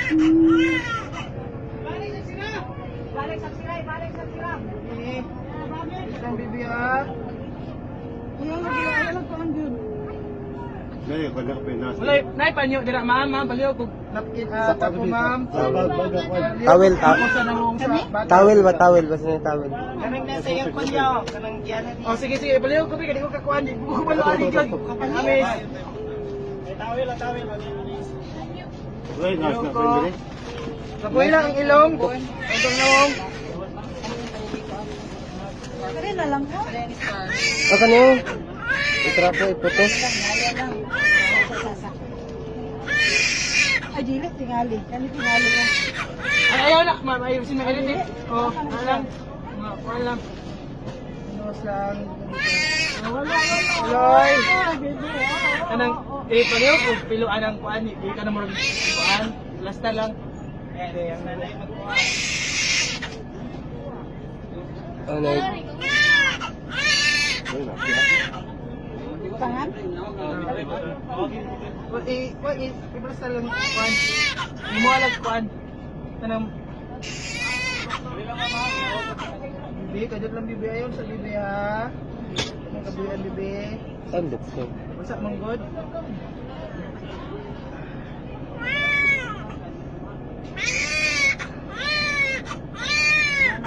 Balik sa sila. Isang bibi ha. Yung naglalagay ko ang dun. Ngayon, kanya ka pinas. Wala, naipanyo, dira ma'am, baliw ko napkin tapo ma'am. Tawel, Ako sa nangong sa bata. tawel ba? Tawel ba? Sino yung tawel? Kanang nasa iyang kunyo, kanang giyanan. Oh, sige, baliw ko, di ko kakuan, di ko malari dyan. Amis. Tawel. Wala, nasa na Ko. pwede. Kapoy lang ang ilong. Ang nangong. Kaya na lang po. Aka niyo? Itrapo, iputos. Ay, dilit, tingali. Kani tingali ko. Ay, ayaw na, ma'am, ayaw si Magaliti. Oh, alam. Alam. Inos lang. Loy. Kanang, paliw ko, piluan ang kuan, di ka na mo kuan. Lasta lang. Ang nanay magkuhan. Ano? Pangan? Ibasta lang kuan. Imualag kuan. Kanang bibi, kadot lang bibi ayon sa bibi ha. Kanang kabuyan bibi. Tandok ko. Basta manggod.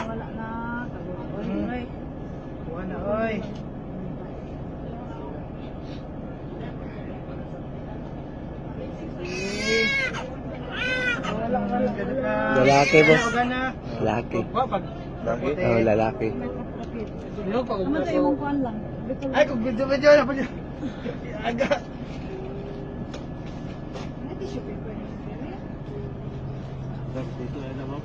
Wala na. Oy. Kuha na oy. Lalaki, boss. Gana. Lalaki. Oh, pag Oh, lalaki. Dino pag Ano tayo mong kuhan lang? ay kung video na pa. Aga. May tissue paper. Dito ay na, ma'am.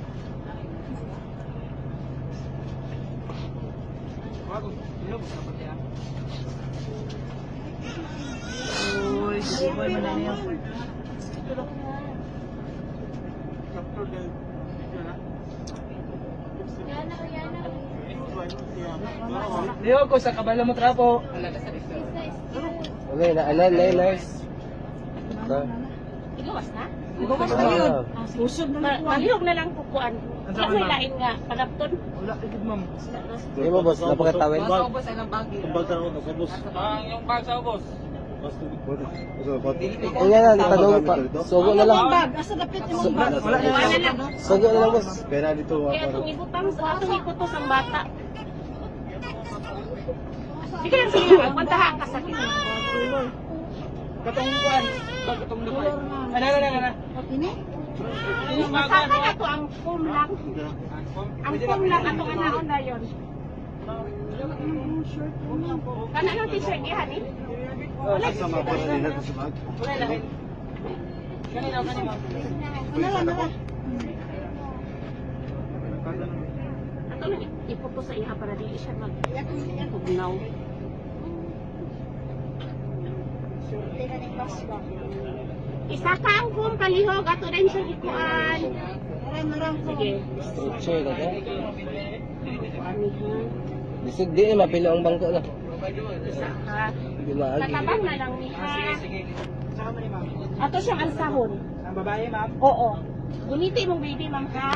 Uy, boy man na niya. Diyo ko sa kabalo mo trapo. Okay, nice. Igawas na? Bukas na yun. Usod na lang kuhan. Malihog na lang kukuan. Ang Wala sama may na. lain nga. Panapton. Wala ikid ma'am. Hindi mo, boss. Napakatawel. Kumbag tanong ko, boss. Yung bag sa ubos. Ayan na, tanong pa. Sugo na lang. Bag, asa dapit imong bag. Wala na Wala na. Sugo na lang, boss. Pera dito, Kaya itong ibutang sa atong ikutos ang bata. Di ka lang sige lang. Magpuntahan ka sa akin. Katong kuan. Katong lupay. Ana. Ini? Masaka na to ang foam lang. Ang foam lang atong anaon na yun. Kana ng t-shirt iyan eh. Sama pa rin natin sa bag. Wala lang. Kanina. Ano lang. Ato lang iputos sa iha para di siya mag-tugnaw. Isa ka ang foam kalihog ato rin sa ikuan. Marang ko. Sige. Structure ka ka. Anihan. Bisig di, mapilo ang bangko na. Isa ka. Di maagi. Tatabang na lang niha. Saka man ni ma'am. Ato siyang alsahon. Ang babae ma'am. Oo. Guniti mong baby, ma'am, ha?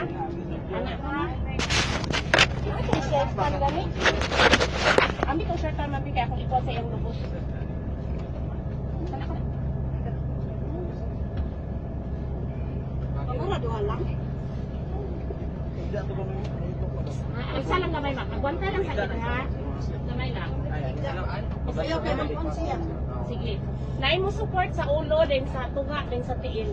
Anak, ha? Ito yung shirt pa gani. Ambi ko shirt pa kaya akong ikuha sa iyong lubos. Sana ka. Wala duha lang. Isa lang gamay, ma'am. Agwanta lang sa ito, ha? Gamay lang. Sayo kay mong konsiya. Sige. Naay mo support sa ulo, din sa tunga, din sa tiil.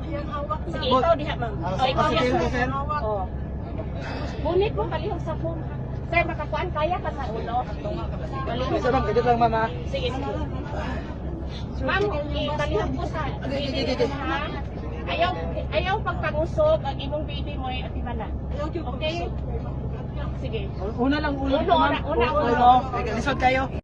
Yung hawak na. Sige, ikaw diha, ma'am. O, ikaw Sige, diha, sir. sir. O. Bunit mo kalihog sa phone. Sir, makakuan kaya ka sa ulo. Malihog. Isa ma'am, kadot lang ma'am ha. Sige, sige. Ma'am, ikalihog ko sa baby ha. Ayaw pagpangusog ang imong baby mo ay atimana. Okay? Sige. Una lang ulo. Ulo, ma'am. una. Ulo. Lisod kayo.